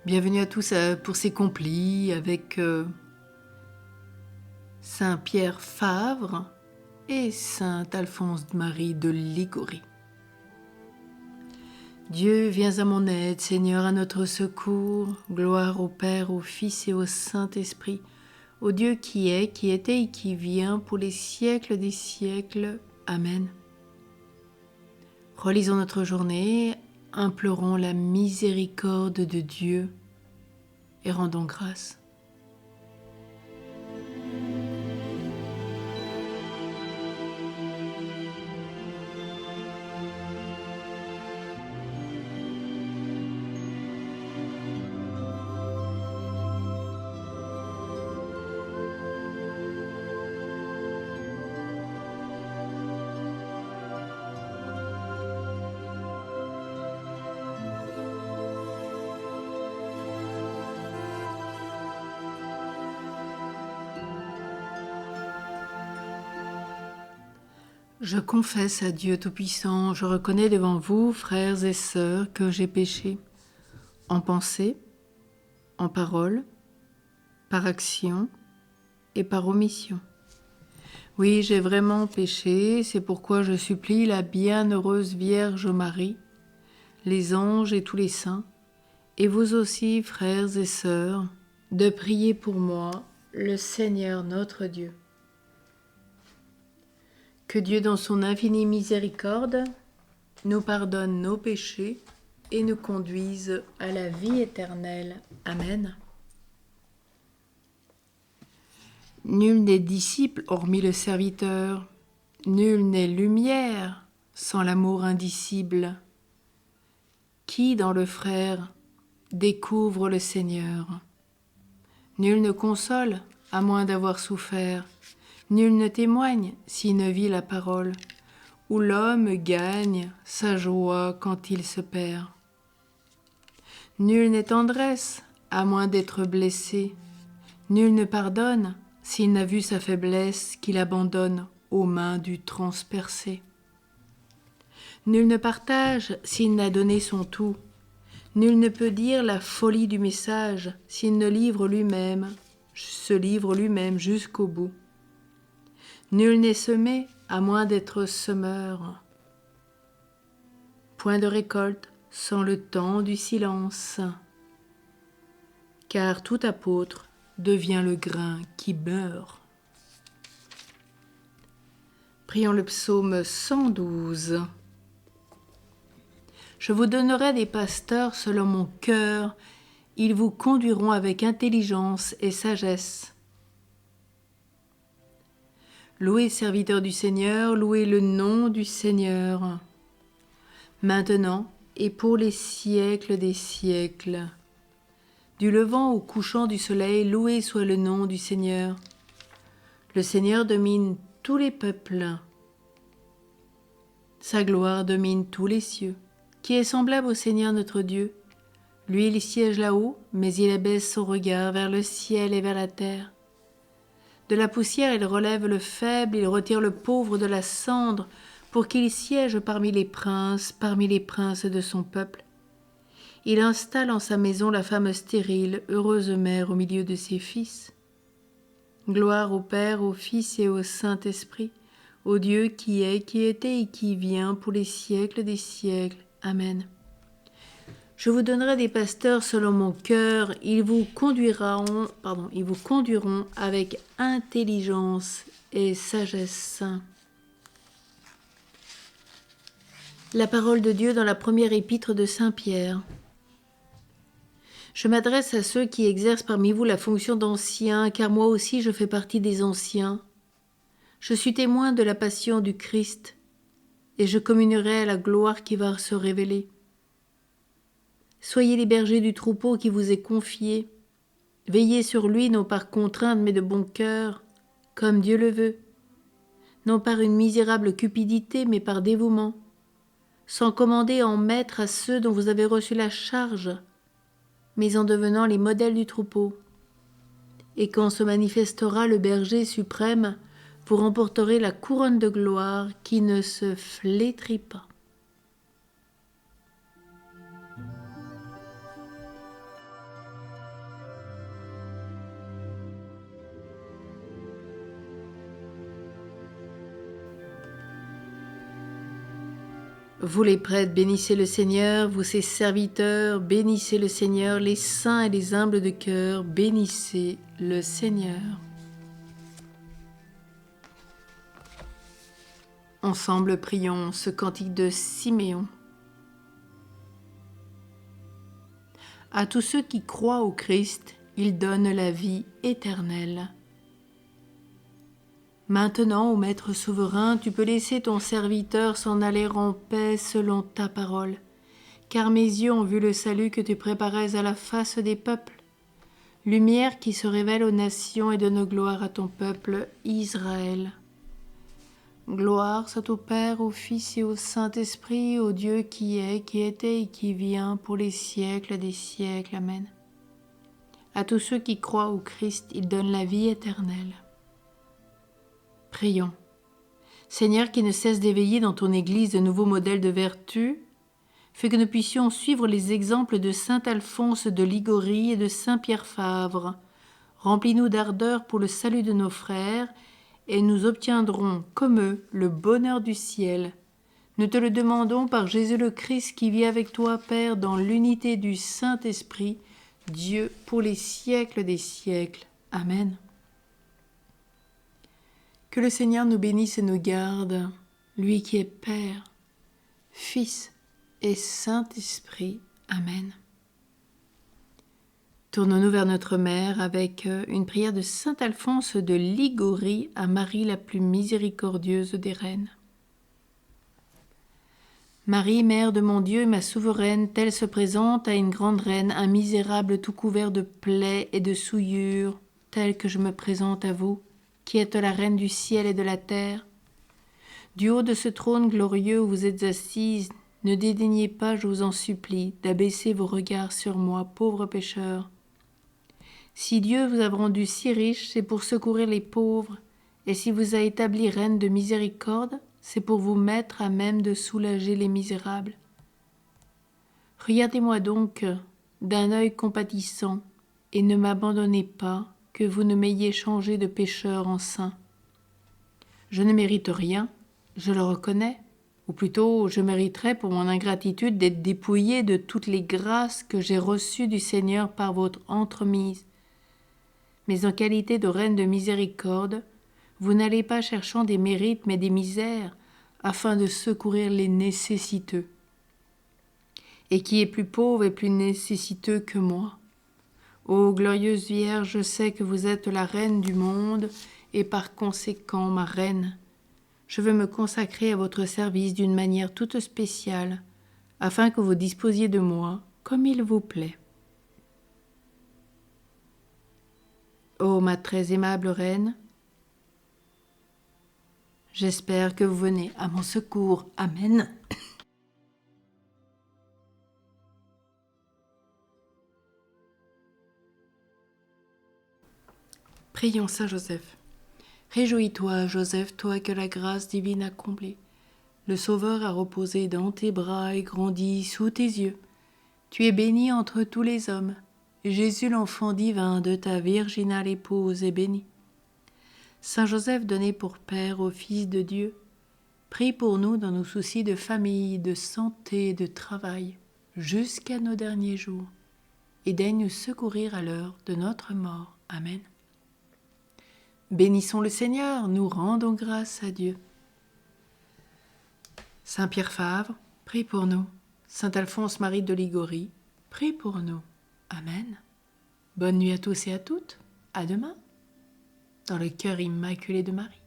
Bienvenue à tous pour ces complis avec Saint Pierre Favre et Saint Alphonse Marie de Ligorie. Dieu, viens à mon aide, Seigneur, à notre secours. Gloire au Père, au Fils et au Saint-Esprit, au Dieu qui est, qui était et qui vient pour les siècles des siècles. Amen. Relisons notre journée, implorons la miséricorde de Dieu et rendons grâce. Je confesse à Dieu Tout-Puissant, je reconnais devant vous, frères et sœurs, que j'ai péché, en pensée, en parole, par action et par omission. Oui, j'ai vraiment péché, c'est pourquoi je supplie la bienheureuse Vierge Marie, les anges et tous les saints, et vous aussi, frères et sœurs, de prier pour moi, le Seigneur notre Dieu. Que Dieu, dans son infinie miséricorde, nous pardonne nos péchés et nous conduise à la vie éternelle. Amen. Nul n'est disciple hormis le serviteur, nul n'est lumière sans l'amour indicible. Qui dans le frère découvre le Seigneur? Nul ne console à moins d'avoir souffert, nul ne témoigne s'il ne vit la parole, où l'homme gagne sa joie quand il se perd. Nul n'est tendresse à moins d'être blessé, nul ne pardonne s'il n'a vu sa faiblesse qu'il abandonne aux mains du transpercé. Nul ne partage s'il n'a donné son tout, nul ne peut dire la folie du message s'il ne se livre lui-même jusqu'au bout. Nul n'est semé à moins d'être semeur. Point de récolte sans le temps du silence, car tout apôtre devient le grain qui meurt. Prions le psaume 112. Je vous donnerai des pasteurs selon mon cœur, ils vous conduiront avec intelligence et sagesse. Louez, serviteurs du Seigneur, louez le nom du Seigneur, maintenant et pour les siècles des siècles. Du levant au couchant du soleil, loué soit le nom du Seigneur. Le Seigneur domine tous les peuples. Sa gloire domine tous les cieux. Qui est semblable au Seigneur notre Dieu? Lui, il siège là-haut, mais il abaisse son regard vers le ciel et vers la terre. De la poussière, il relève le faible, il retire le pauvre de la cendre, pour qu'il siège parmi les princes de son peuple. Il installe en sa maison la femme stérile, heureuse mère au milieu de ses fils. Gloire au Père, au Fils et au Saint-Esprit, au Dieu qui est, qui était et qui vient pour les siècles des siècles. Amen. Je vous donnerai des pasteurs selon mon cœur, ils vous conduiront avec intelligence et sagesse. La parole de Dieu dans la première épître de Saint Pierre. Je m'adresse à ceux qui exercent parmi vous la fonction d'anciens, car moi aussi je fais partie des anciens. Je suis témoin de la passion du Christ, et je communerai à la gloire qui va se révéler. Soyez les bergers du troupeau qui vous est confié. Veillez sur lui, non par contrainte, mais de bon cœur, comme Dieu le veut. Non par une misérable cupidité, mais par dévouement, sans commander en maître à ceux dont vous avez reçu la charge, mais en devenant les modèles du troupeau. Et quand se manifestera le berger suprême, vous remporterez la couronne de gloire qui ne se flétrit pas. Vous les prêtres, bénissez le Seigneur, vous ses serviteurs, bénissez le Seigneur, les saints et les humbles de cœur, bénissez le Seigneur. Ensemble, prions ce cantique de Siméon. À tous ceux qui croient au Christ, il donne la vie éternelle. Maintenant, ô Maître souverain, tu peux laisser ton serviteur s'en aller en paix selon ta parole, car mes yeux ont vu le salut que tu préparais à la face des peuples, lumière qui se révèle aux nations et donne gloire à ton peuple Israël. Gloire soit au Père, au Fils et au Saint-Esprit, au Dieu qui est, qui était et qui vient pour les siècles des siècles. Amen. À tous ceux qui croient au Christ, il donne la vie éternelle. Prions. Seigneur qui ne cesse d'éveiller dans ton Église de nouveaux modèles de vertu, fais que nous puissions suivre les exemples de saint Alphonse de Ligorie et de saint Pierre Favre. Remplis-nous d'ardeur pour le salut de nos frères, et nous obtiendrons, comme eux, le bonheur du ciel. Nous te le demandons par Jésus le Christ qui vit avec toi, Père, dans l'unité du Saint-Esprit, Dieu pour les siècles des siècles. Amen. Que le Seigneur nous bénisse et nous garde, lui qui est Père, Fils et Saint-Esprit. Amen. Tournons-nous vers notre Mère avec une prière de saint Alphonse de Ligorie à Marie la plus miséricordieuse des reines. Marie, mère de mon Dieu, ma souveraine, telle se présente à une grande reine, un misérable tout couvert de plaies et de souillures, tel que je me présente à vous, qui êtes la reine du ciel et de la terre. Du haut de ce trône glorieux où vous êtes assise, ne dédaignez pas, je vous en supplie, d'abaisser vos regards sur moi, pauvre pécheur. Si Dieu vous a rendu si riche, c'est pour secourir les pauvres, et s'il vous a établi reine de miséricorde, c'est pour vous mettre à même de soulager les misérables. Regardez-moi donc d'un œil compatissant, et ne m'abandonnez pas, que vous ne m'ayez changé de pécheur en saint. Je ne mérite rien, je le reconnais, ou plutôt je mériterais pour mon ingratitude d'être dépouillé de toutes les grâces que j'ai reçues du Seigneur par votre entremise. Mais en qualité de reine de miséricorde, vous n'allez pas cherchant des mérites mais des misères, afin de secourir les nécessiteux. Et qui est plus pauvre et plus nécessiteux que moi? Ô glorieuse Vierge, je sais que vous êtes la reine du monde, et par conséquent ma reine. Je veux me consacrer à votre service d'une manière toute spéciale, afin que vous disposiez de moi comme il vous plaît. Ô ma très aimable reine, j'espère que vous venez à mon secours. Amen. Prions Saint Joseph. Réjouis-toi, Joseph, toi que la grâce divine a comblé. Le Sauveur a reposé dans tes bras et grandi sous tes yeux. Tu es béni entre tous les hommes. Jésus, l'enfant divin de ta virginale épouse, est béni. Saint Joseph, donné pour Père au Fils de Dieu, prie pour nous dans nos soucis de famille, de santé et de travail, jusqu'à nos derniers jours, et daigne nous secourir à l'heure de notre mort. Amen. Bénissons le Seigneur, nous rendons grâce à Dieu. Saint Pierre Favre, prie pour nous. Saint Alphonse Marie de Ligorie, prie pour nous. Amen. Bonne nuit à tous et à toutes. À demain, dans le cœur immaculé de Marie.